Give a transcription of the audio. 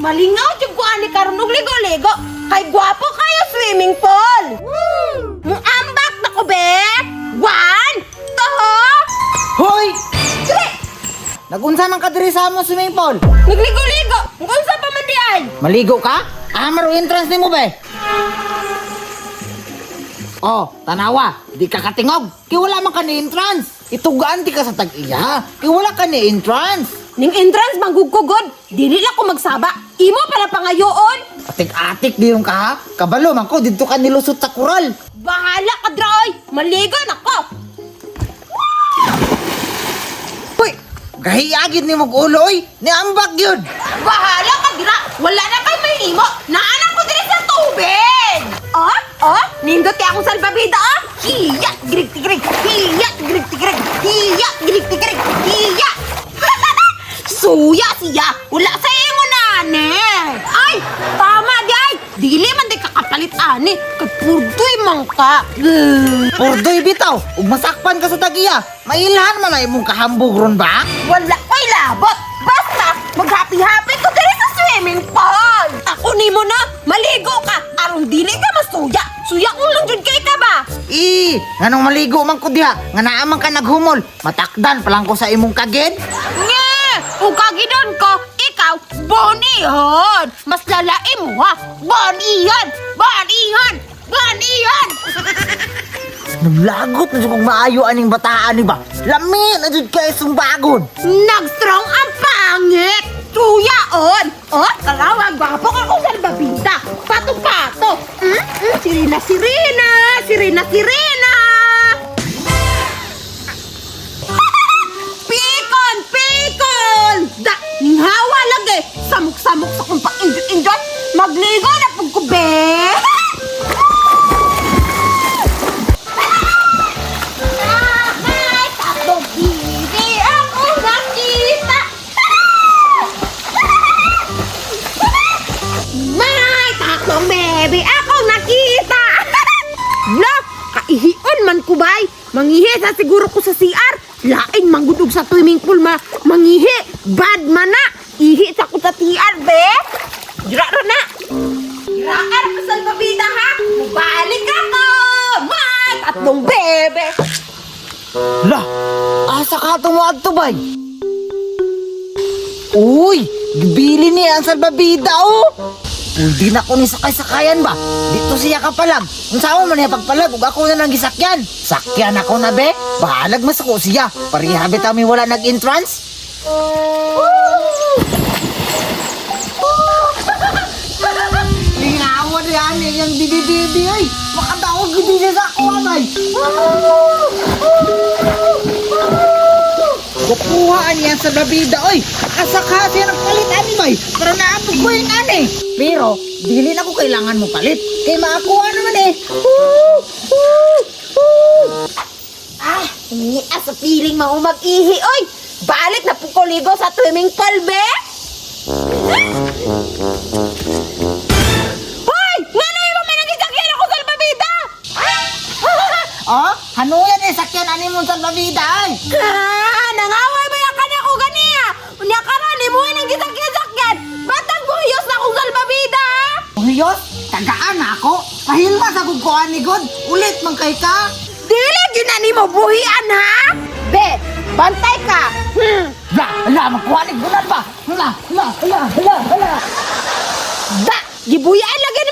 Malingaw yung kuha ni karon og ligo-ligo. Kay gwapo kayo swimming pool. Muambak na ko, be. 1, 2, Hoy! 3. Nagunsa man ka diri sa amo swimming pool? Nagligo-ligo. Kung sa pa man diyan. Maligo ka? Amaro entrance nimo be. Oh, tanawa, di ka katingog. Kay wala man ka ni entrance. Itugaan di ka sa tag-iya. Kay wala ka ni entrance. Ning entrance manggugugod. Dili lang ko magsaba. Imo pala pangayoon. Atik-atik di yung ka ha? Kabalo man ko, dito ka nilusot sa kural. Bahala ka, Droy. Maligo na ko. Hoy, gahiyagid ni mong ulo oy. Niambak yun. Bahala ka, dira. Wala na kay mahimo. Naanak ko diri sa tubig. Nindot kaya akong salbabida, Hiya, girig-tigrig. Hiya, girig-tigrig. Hiya, girig-tigrig. Hiya. Suya siya. Wala sa imo, nane. Ay, tama di ay. Dili man di kakapalit, ani. Kapurdoy man ka. Purdoy bitaw, ug masakpan ka sa tag-iya. Mailhan man ay mong kahambog ron ba? Wala ko'y labot. Basta, mag-happy-happy ko diri sa swimming pool. Ako ni mo na, maligo ka. Aron dili ka masuya. Suya kung lang dyan kay ka ba? Nganong maligo man ko diha, nga naamang ka naghumol. Matakdan palang ko sa imong kagid. Nye! Kung kagidon ko, ikaw, bonihon. Mas lalaim mo ha. Bonihon! Bonihon! Bonihon! Naglagot na kung maayo aning bataan ni ba? Lami na jud kay sumbagon. Nag-strong ang pangit! Tuyaon! Kalawag, gwapo ka kung salbabida! Pato-pato! Sirina, sirina! Sirina, sirina! Pikon! Pikon! Da! Ninghawa lagi! Samok-samok sa kung pa-injot-injot! Magligo na pagkube! Baby, akong nakita! La, kaihion man ko bay. Mangihi sa siguro ko sa CR. Lain manggudog sa swimming pool mangihi. Bad man na. Ihi sa ko sa CR, be. Gira na. Giraan ka sa babida, ha? Balik ako! May tatlong bebe. La, asa ka tumuad to bay? Uy, gibili ni ang salbabida oh. Hindi na ko ni sakay-sakayan ba? Dito siya ka palag. Kung saan mo man niya pagpalag, ug ako na nang gisakyan. Sakyan ako na be. Bahalag mas ako siya. Pariha bitaw mi wala nag-entrance. Lingawan yan yung bibi-bibi ay. Makatawag gudi siya sa ako amay. Kukuhaan yan sa babida oy. Asa ka siya nagpalitan ni bay. Para naapog ko yung ani. Pero, dili na ko kailangan mo palit. Kay maakuha naman eh. Hingi sa feeling mo mag-ihi, oy! Balik na pukuligo sa swimming pool, be! Hoy! Nga na yung may nagisakyan ako sa albabida! Oh, hanuyan eh, sakyan ani mo sa babida ay. Nangaway ba yung kanya ko ganiya? Unya ka rin, mo yung nagisakyan-sakyan! Ba't ang buhiyos na akong salbabida? Buhiyos, tagaan na ako. Pahilma sa kukuhaan ni God. Ulit man kay ka. Dili, ginani mo buhian, ha? Be, bantay ka! Hala, magkuha ni Gunan ba? Hala. Da! Gibuyan lagi